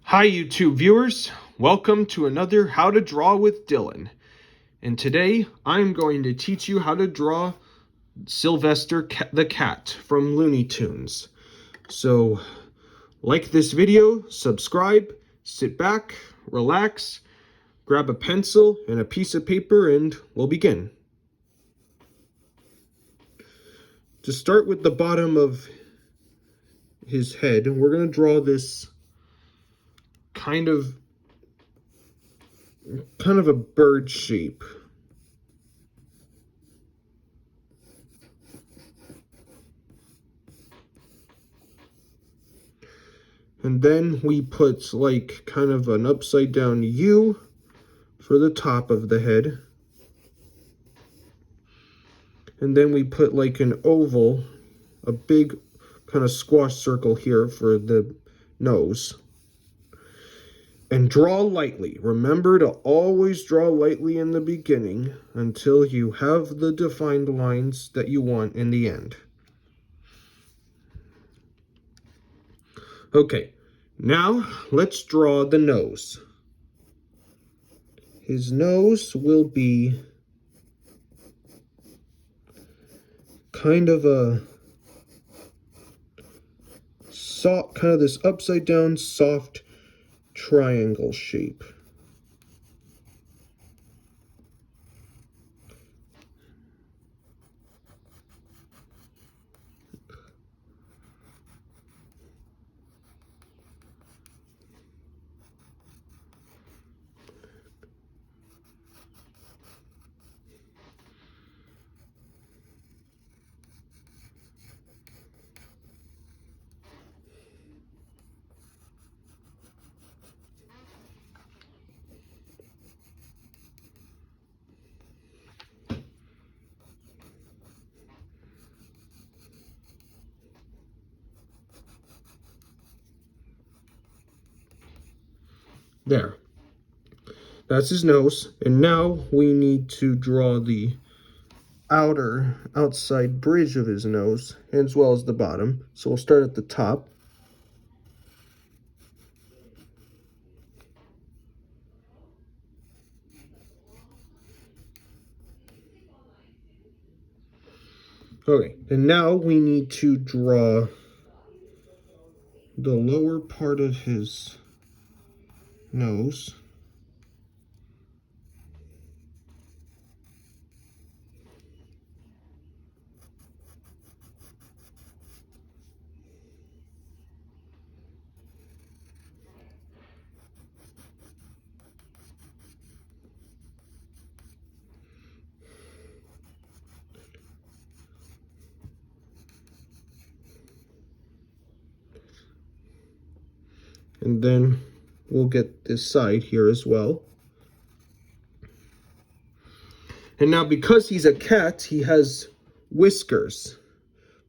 Hi YouTube viewers, welcome to another How to Draw with Dylan. And today I'm going to teach you how to draw Sylvester the Cat from Looney Tunes. So like this video, subscribe, sit back, relax, grab a pencil and a piece of paper and we'll begin. To start with the bottom of his head, we're going to draw this kind of a bird shape. And then we put like kind of an upside down U for the top of the head. And then we put like an oval, a big kind of squash circle here for the nose. And draw lightly. Remember to always draw lightly in the beginning until you have the defined lines that you want in the end. Okay, now let's draw the nose. His nose will be kind of a soft, kind of this upside down soft triangle shape. There. That's his nose. And now we need to draw the outside bridge of his nose, as well as the bottom. So we'll start at the top. Okay, and now we need to draw the lower part of his nose. And then we'll get this side here as well. And now because he's a cat, he has whiskers.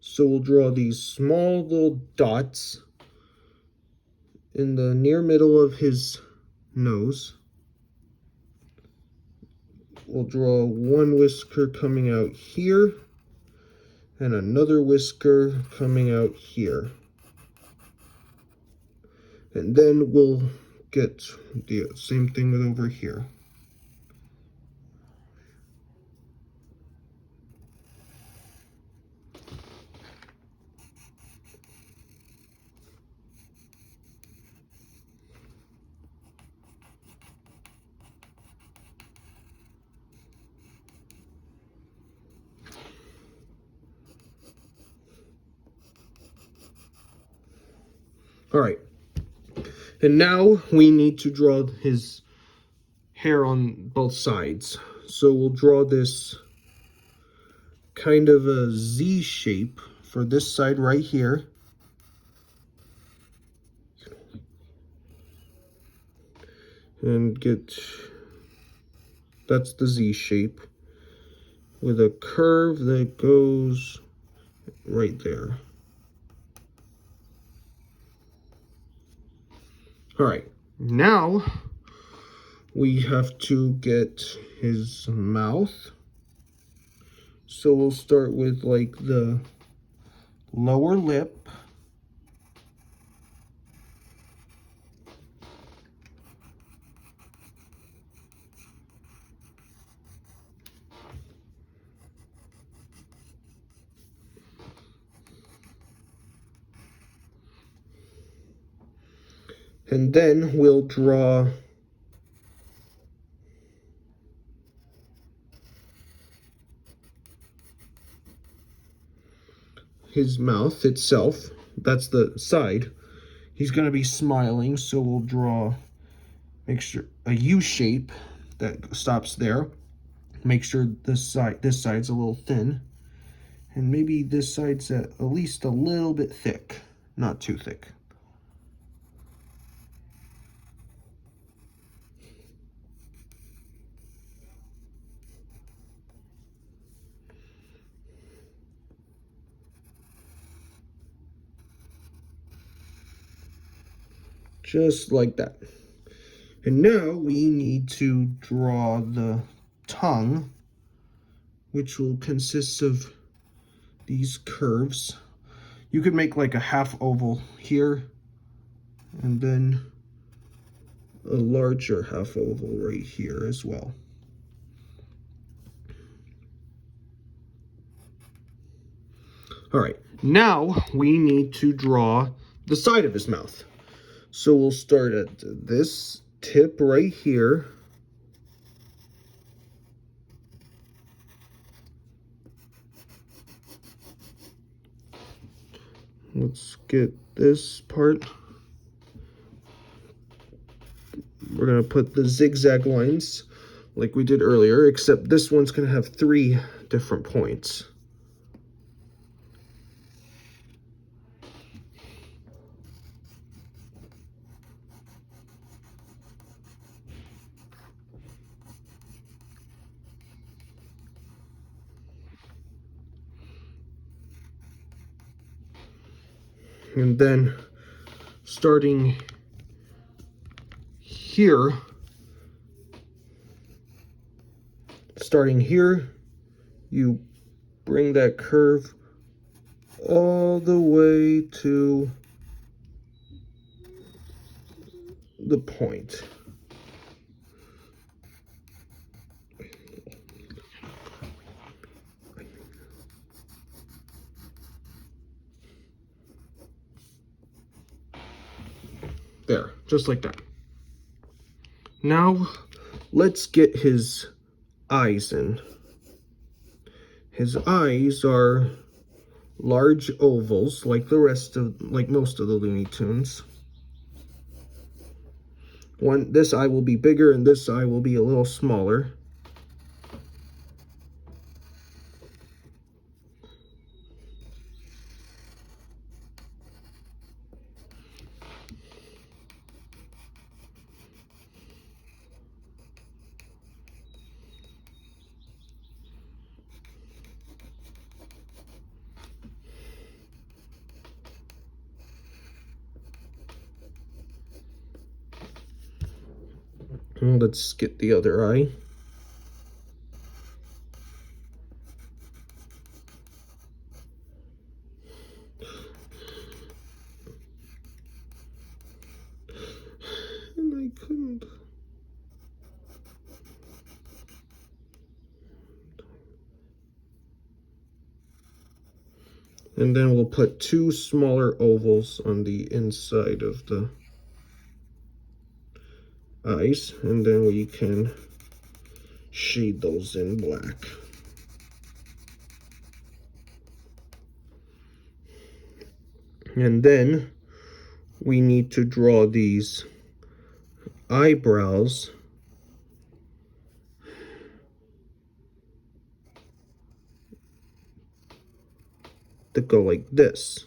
So we'll draw these small little dots in the near middle of his nose. We'll draw one whisker coming out here and another whisker coming out here. And then we'll get the same thing with over here. All right. And now we need to draw his hair on both sides. So we'll draw this kind of a Z shape for this side right here. And that's the Z shape with a curve that goes right there. All right, now we have to get his mouth. So we'll start with like the lower lip. And then we'll draw his mouth itself. That's the side. He's going to be smiling, so we'll draw, make sure a U shape that stops there. Make sure this side's a little thin, and maybe this side's at least a little bit thick, not too thick. Just like that. And now we need to draw the tongue, which will consist of these curves. You could make like a half oval here, and then a larger half oval right here as well. All right, now we need to draw the side of his mouth. So we'll start at this tip right here. Let's get this part. We're going to put the zigzag lines like we did earlier, except this one's going to have 3 different points. And then starting here, you bring that curve all the way to the point. There, just like that. Now, let's get his eyes in. His eyes are large ovals, like most of the Looney Tunes. This eye will be bigger, and this eye will be a little smaller. Let's get the other eye. And I couldn't. And then we'll put 2 smaller ovals on the inside of the eyes, and then we can shade those in black. And then we need to draw these eyebrows that go like this.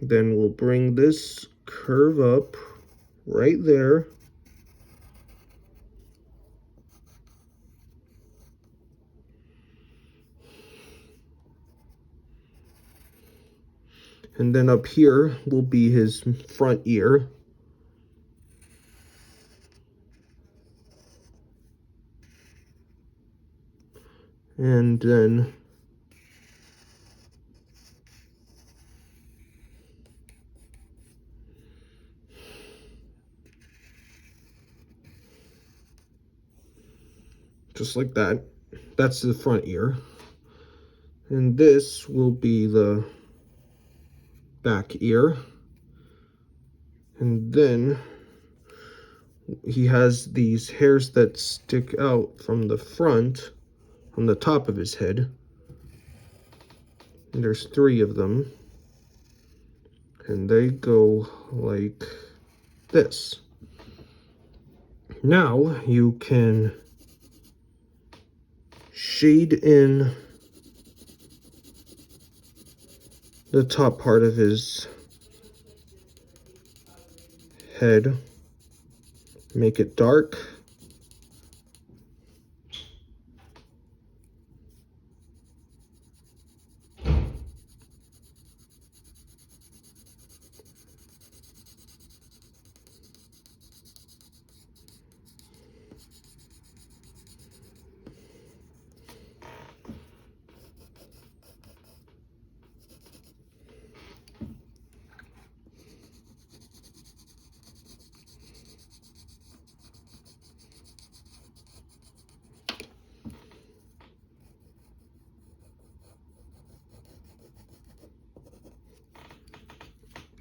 Then we'll bring this curve up right there. And then up here will be his front ear. And then just like that. That's the front ear. And this will be the back ear. And then he has these hairs that stick out from the front, on the top of his head. And there's 3 of them. And they go like this. Now you can shade in the top part of his head. Make it dark.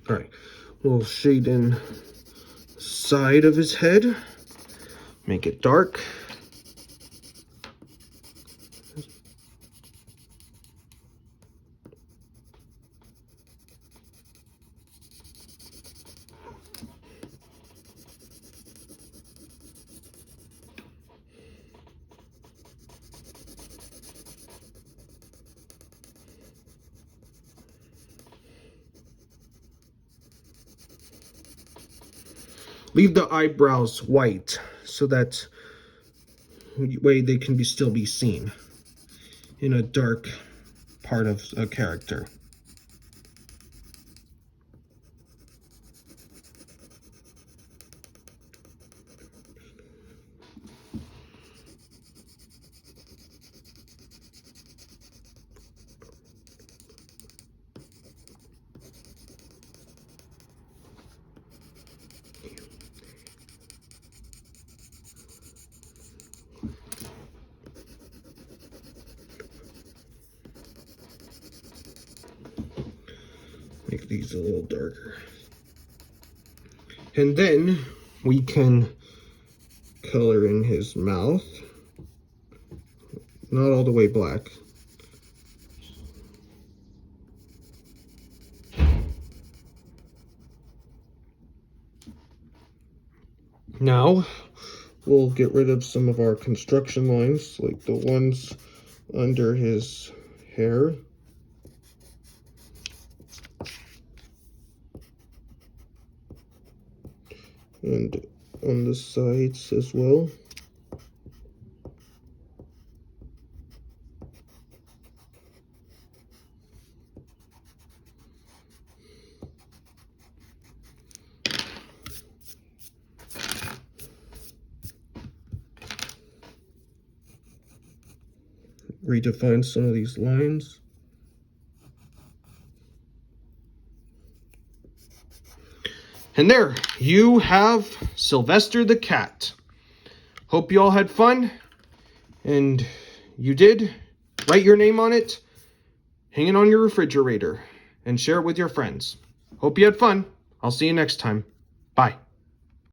All right, we'll shade in the side of his head, make it dark. Leave the eyebrows white so that way they can still be seen in a dark part of a character. Make these a little darker. And then we can color in his mouth. Not all the way black. Now, we'll get rid of some of our construction lines, like the ones under his hair. And on the sides as well. Redefine some of these lines. And there, you have Sylvester the Cat. Hope you all had fun, and you did. Write your name on it, hang it on your refrigerator, and share it with your friends. Hope you had fun. I'll see you next time. Bye.